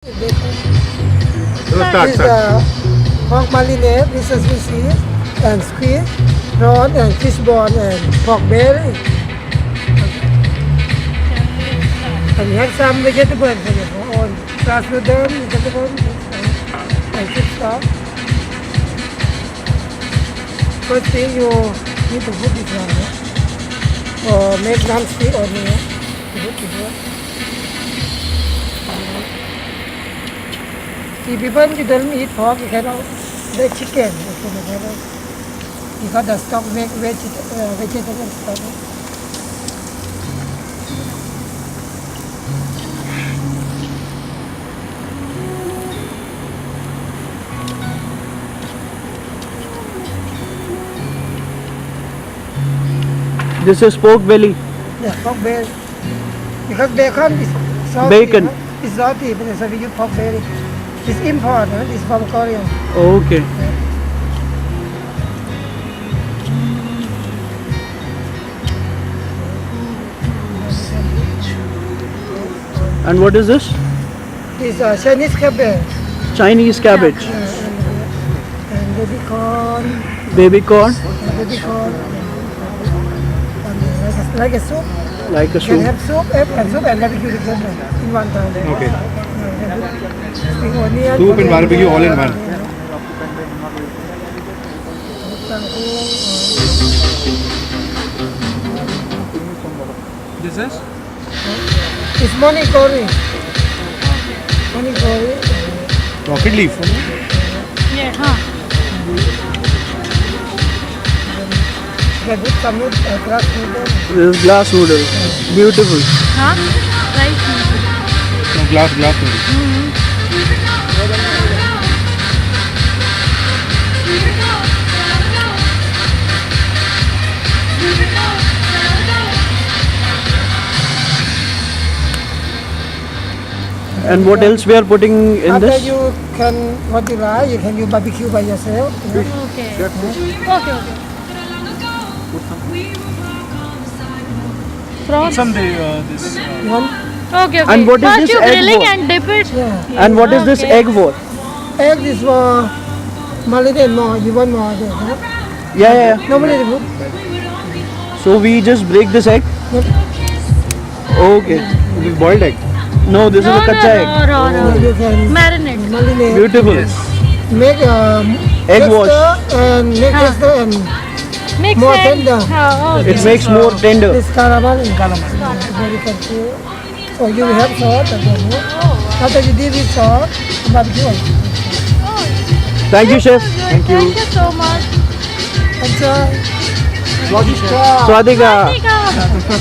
This is pork marinade with sesame seed and squid, prawn and fish bone and pork belly. And we have some vegetables for your own. Grass noodle, vegetables, and fish stock. First thing you need to put this one, or make non-stick on here. Put it here. If people you don't eat pork, you can also chicken. You got the stock vegetable stock. This is pork belly. Yeah, pork belly. Because bacon is salty. Bacon. It's salty, but so we use pork belly. It's import, it's from Korea. Okay. And what is this? This Chinese cabbage. Chinese cabbage. And baby corn. Baby corn. Baby corn. And like a soup. Like a You can soup. have soup and barbecue together in one time. Okay. Spring onion. Soup and barbecue all in one. This is? It's money curry. Money curry. Rocket leaf. Yeah, huh? You can put some grass noodle. This is glass noodle. Beautiful. Huh? Rice noodle. No, glass noodle. And what else we are putting in After this? you can, what you like, you can do barbecue by yourself. Okay. Okay. Prawns. Someday this. One Okay. And what is First this you egg grilling for? and dip it. yeah. And what is this Okay. egg for? Egg is for marinade more. You want more there, huh? Yeah. Nobody put. So we just break this egg? Yep. Okay. This is boiled egg. No, this is a kacha egg. No. You can Marinate. marinade. Beautiful. Make Egg tester wash. and make tester and Mix More and tender. okay. It makes more tender. this caramel and very fancy. So you will have salt again. After you dip with salt, barbecue. Thank you, chef. Thank you so much. Enjoy. Swadika. Tika.